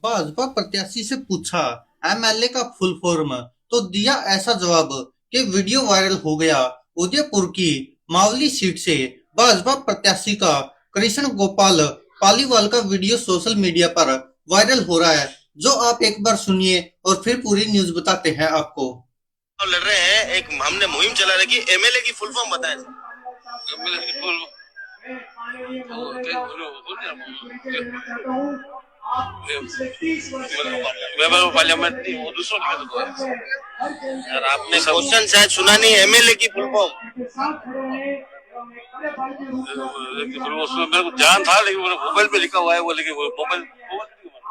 भाजपा प्रत्याशी से पूछा एमएलए का फुल फॉर्म, तो दिया ऐसा जवाब कि वीडियो वायरल हो गया। उदयपुर की मावली सीट से भाजपा प्रत्याशी का कृष्ण गोपाल पालीवाल का वीडियो सोशल मीडिया पर वायरल हो रहा है, जो आप एक बार सुनिए और फिर पूरी न्यूज बताते हैं आपको। लड़ रहे हैं, एक हमने मुहिम चला रखी, एमएलए की फुल फॉर्म बताएं। एमएलए की फुल मेंबर ऑफ पार्लियामेंट नहीं, वो दूसरों की तो है। यार आपने क्वेश्चन शायद सुना नहीं, एमएलए की फुल फॉर्म। उसमें मेरे को ध्यान था, लेकिन मोबाइल पे लिखा हुआ है वो, लेकिन मोबाइल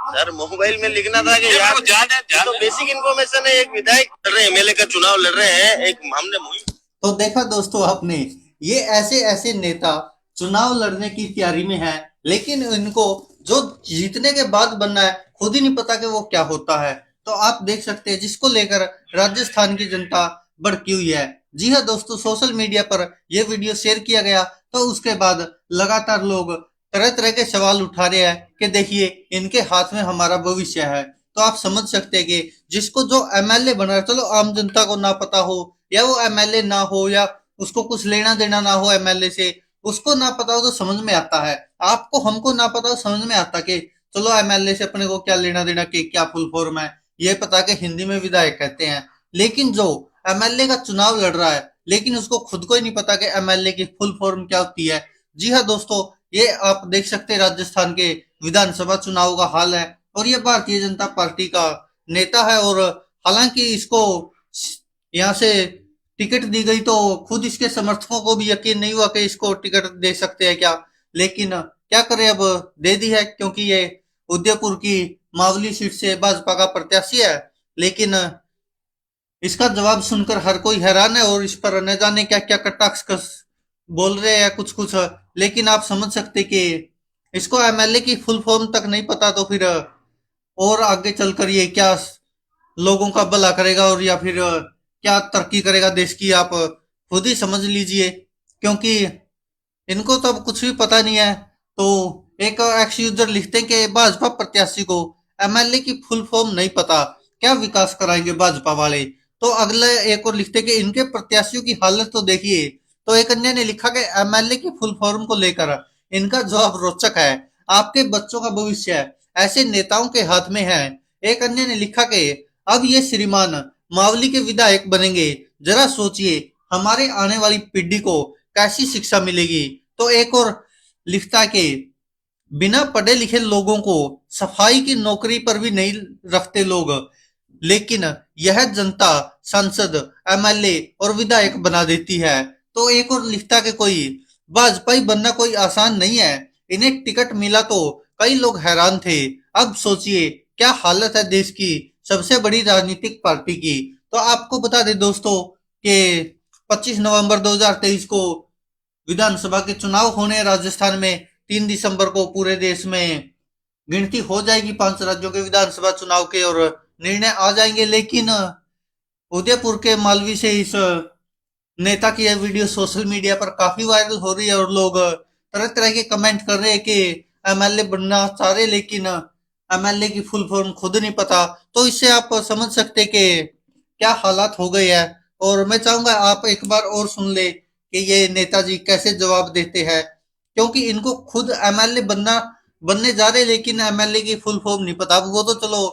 सर मोबाइल में लिखना था कि यार ध्यान तो बेसिक इन्फॉर्मेशन है। एक विधायक लड़ रहे हैं, एमएलए का चुनाव लड़ रहे हैं, एक हमने मुहिम। तो देखा दोस्तों आपने, ये ऐसे ऐसे नेता चुनाव लड़ने की तैयारी में है, लेकिन इनको जो जीतने के बाद बनना है खुद ही नहीं पता कि वो क्या होता है। तो आप देख सकते हैं जिसको लेकर राजस्थान की जनता भड़की हुई है। जी हाँ दोस्तों, सोशल मीडिया पर यह वीडियो शेयर किया गया, तो उसके बाद लगातार लोग तरह तरह के सवाल उठा रहे हैं कि देखिए इनके हाथ में हमारा भविष्य है। तो आप समझ सकते हैं कि जिसको जो एमएलए बना है, चलो आम जनता को ना पता हो या वो एमएलए ना हो या उसको कुछ लेना देना ना हो एमएलए से, उसको ना पता हो तो समझ में आता है। आपको हमको ना पता हो समझ में आता कि चलो एमएलए से अपने को क्या लेना देना, कि क्या फुल फॉर्म है ये पता के हिंदी में विधायक कहते हैं। लेकिन जो एमएलए का चुनाव लड़ रहा है, लेकिन उसको खुद को ही नहीं पता कि एमएलए की फुल फॉर्म क्या होती है। जी हाँ दोस्तों, ये आप देख सकते हैं राजस्थान के विधानसभा चुनाव का हाल है, और ये भारतीय जनता पार्टी का नेता है। और हालांकि इसको यहाँ से टिकट दी गई, तो खुद इसके समर्थकों को भी यकीन नहीं हुआ कि इसको टिकट दे सकते हैं क्या। लेकिन क्या करें, अब दे दी है, क्योंकि ये उदयपुर की मावली सीट से भाजपा का प्रत्याशी है। लेकिन इसका जवाब सुनकर हर कोई हैरान है, और इस पर न जाने क्या क्या कटाक्ष बोल रहे हैं कुछ कुछ। लेकिन आप समझ सकते कि इसको एमएलए की फुल फॉर्म तक नहीं पता, तो फिर और आगे चलकर ये क्या लोगों का भला करेगा, और या फिर क्या तरक्की करेगा देश की, आप खुद ही समझ लीजिए। क्योंकि इनको तो अब कुछ भी पता नहीं है। तो एक एक्स यूजर लिखते हैं कि भाजपा प्रत्याशी को एमएलए की फुल फॉर्म नहीं पता, क्या विकास कराएंगे भाजपा वाले। तो अगले एक और लिखते हैं कि इनके प्रत्याशियों की हालत तो देखिए। तो एक अन्य ने लिखा कि एमएलए की फुल फॉर्म को लेकर इनका जवाब रोचक है, आपके बच्चों का भविष्य ऐसे नेताओं के हाथ में है। एक अन्य ने लिखा कि अब ये श्रीमान मावली के विधायक बनेंगे, जरा सोचिए हमारे आने वाली पीढ़ी को कैसी शिक्षा मिलेगी। तो एक और लिखता के बिना पढ़े लिखे लोगों को सफाई की नौकरी पर भी नहीं रखते लोग, लेकिन यह जनता सांसद, एमएलए और विधायक बना देती है। तो एक और लिखता के कोई भाजपाई बनना कोई आसान नहीं है, इन्हें टिकट मिला तो कई लोग हैरान थे। अब सोचिए क्या हालत है देश की सबसे बड़ी राजनीतिक पार्टी की। तो आपको बता दें दोस्तों कि 25 नवंबर 2023 को विधानसभा के चुनाव होने राजस्थान में। 3 दिसंबर को पूरे देश में गिनती हो जाएगी 5 राज्यों के विधानसभा चुनाव के, और निर्णय आ जाएंगे। लेकिन उदयपुर के मालवी से इस नेता की यह वीडियो सोशल मीडिया पर काफी वायरल हो रही है, और लोग तरह तरह के कमेंट कर रहे हैं कि एमएलए बनना चाह रहे, लेकिन एमएलए की फुल फॉर्म खुद नहीं पता। तो इससे आप समझ सकते कि क्या हालात हो गए हैं। और मैं चाहूंगा आप एक बार और सुन ले कि ये नेताजी कैसे जवाब देते हैं, क्योंकि इनको खुद एमएलए बनने जा रहे, लेकिन एमएलए की फुल फॉर्म नहीं पता। वो तो चलो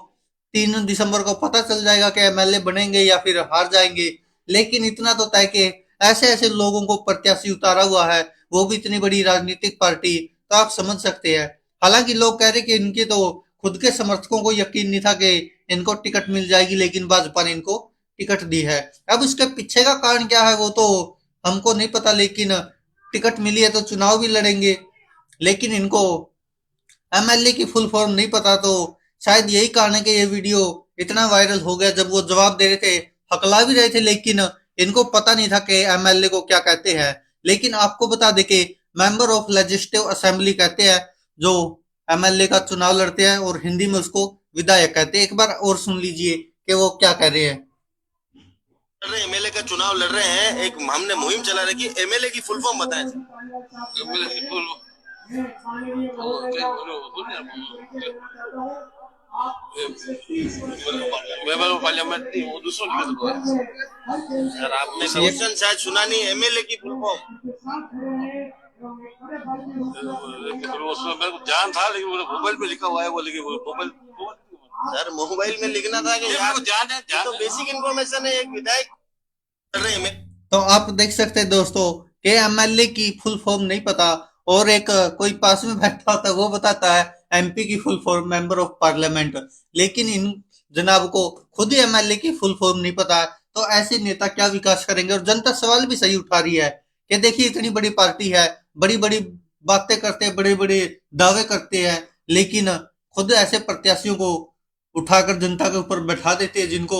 3 दिसंबर को पता चल जाएगा कि एमएलए बनेंगे या फिर हार जाएंगे, लेकिन इतना तो तय कि ऐसे ऐसे लोगों को प्रत्याशी उतारा हुआ है, वो भी इतनी बड़ी राजनीतिक पार्टी। तो आप समझ सकते हैं। हालांकि लोग कह रहे कि इनके तो खुद के समर्थकों को यकीन नहीं था कि इनको टिकट मिल जाएगी, लेकिन भाजपा ने इनको टिकट दी है। अब इसके पीछे का कारण क्या है वो तो हमको नहीं पता, लेकिन टिकट मिली है तो चुनाव भी लड़ेंगे। लेकिन इनको एमएलए की फुल फॉर्म नहीं पता, तो शायद यही कारण है कि ये वीडियो इतना वायरल हो गया। जब वो जवाब दे रहे थे, हकला भी रहे थे, लेकिन इनको पता नहीं था कि एमएलए को क्या कहते हैं। लेकिन आपको बता दें कि मेंबर ऑफ लेजिस्लेटिव असेंबली कहते हैं जो एमएलए का चुनाव लड़ते हैं, और हिंदी में उसको विधायक कहते हैं। एक बार और सुन लीजिए कि वो क्या कह रहे हैं। एमएलए का चुनाव लड़ रहे हैं, एक हमने मुहिम चला रखी, एमएलए की फुल फॉर्म बताएं। एमएलए की फुल मेंबर ऑफ पार्लियामेंट नहीं, वो दूसरों की तरफ है। सर आपने क्वेश्चन शायद सुना नहीं, एमएलए की फुल फॉर्म। उसमें मेरे को ध्यान था, लेकिन वो मोबाइल में लिखा हुआ है, वो लेकिन वो मोबाइल सर मोबाइल में लिखना था कि यार ध्यान है, ध्यान तो बेसिक इन्फॉर्मेशन है, एक विधायक कर रहे हैं। तो आप देख सकते हैं दोस्तों कि एमएलए की फुल फॉर्म नहीं पता, और एक कोई पास में बैठा होता है वो बताता है एमपी की full form member of parliament, लेकिन इन जनाब को खुद ही एमएलए की फुल फॉर्म नहीं पता है। तो ऐसे नेता क्या विकास करेंगे? और जनता सवाल भी सही उठा रही है कि देखिए इतनी बड़ी पार्टी है, बड़ी बड़ी बातें करते हैं, बड़े बड़े दावे करते हैं, लेकिन खुद ऐसे प्रत्याशियों को उठाकर जनता के ऊपर बैठा देते हैं जिनको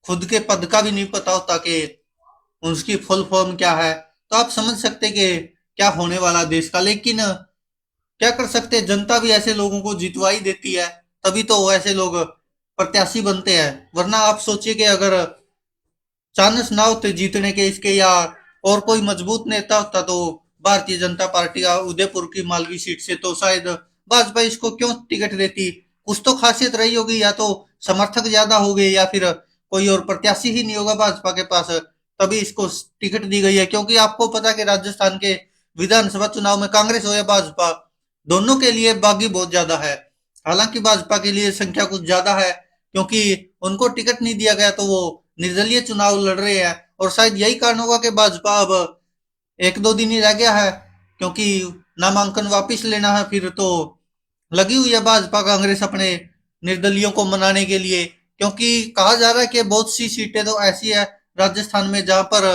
खुद के पद का भी नहीं पता होता कि उसकी फुल फॉर्म क्या है। तो आप समझ सकते कि क्या होने वाला देश का। लेकिन क्या कर सकते हैं, जनता भी ऐसे लोगों को जितवा ही देती है, तभी तो ऐसे लोग प्रत्याशी बनते हैं। वरना आप सोचिए कि अगर चांस ना होते जीतने के इसके, या और कोई मजबूत नेता होता तो भारतीय जनता पार्टी का उदयपुर की मालवी सीट से, तो शायद भाजपा इसको क्यों टिकट देती। कुछ तो खासियत रही होगी, या तो समर्थक ज्यादा हो गए, या फिर कोई और प्रत्याशी ही नहीं होगा भाजपा के पास, तभी इसको टिकट दी गई है। क्योंकि आपको पता है कि राजस्थान के विधानसभा चुनाव में कांग्रेस हो या भाजपा, दोनों के लिए बागी बहुत ज्यादा है। हालांकि भाजपा के लिए संख्या कुछ ज्यादा है, क्योंकि उनको टिकट नहीं दिया गया तो वो निर्दलीय चुनाव लड़ रहे हैं। और शायद यही कारण होगा कि भाजपा अब एक दो दिन ही रह गया है, क्योंकि नामांकन वापिस लेना है, फिर तो लगी हुई है भाजपा कांग्रेस अपने निर्दलियों को मनाने के लिए। क्योंकि कहा जा रहा है कि बहुत सी सीटें तो ऐसी है राजस्थान में जहां पर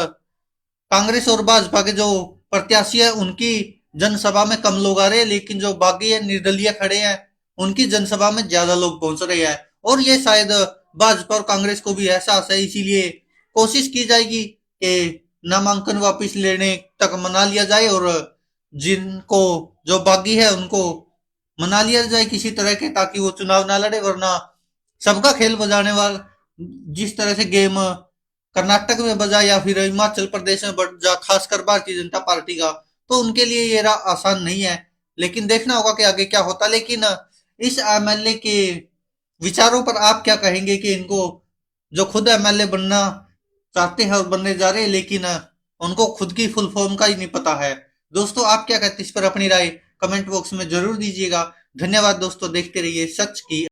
कांग्रेस और भाजपा के जो प्रत्याशी है उनकी जनसभा में कम लोग आ रहे हैं, लेकिन जो बागी है निर्दलीय खड़े हैं उनकी जनसभा में ज्यादा लोग पहुंच रहे हैं। और ये शायद भाजपा और कांग्रेस को भी एहसास है, इसीलिए कोशिश की जाएगी कि नामांकन वापस लेने तक मना लिया जाए, और जिनको जो बागी है उनको मना लिया जाए किसी तरह के, ताकि वो चुनाव ना लड़े। वरना सबका खेल बजाने वाला जिस तरह से गेम कर्नाटक में बजा या फिर हिमाचल प्रदेश में बजा, खासकर भारतीय जनता पार्टी का, तो उनके लिए ये राह आसान नहीं है। लेकिन देखना होगा कि आगे क्या होता। लेकिन इस एमएलए के विचारों पर आप क्या कहेंगे कि इनको, जो खुद एमएलए बनना चाहते हैं और बनने जा रहे हैं, लेकिन उनको खुद की फुल फॉर्म का ही नहीं पता है। दोस्तों आप क्या कहते हैं इस पर अपनी राय कमेंट बॉक्स में जरूर दीजिएगा। धन्यवाद दोस्तों, देखते रहिए सच की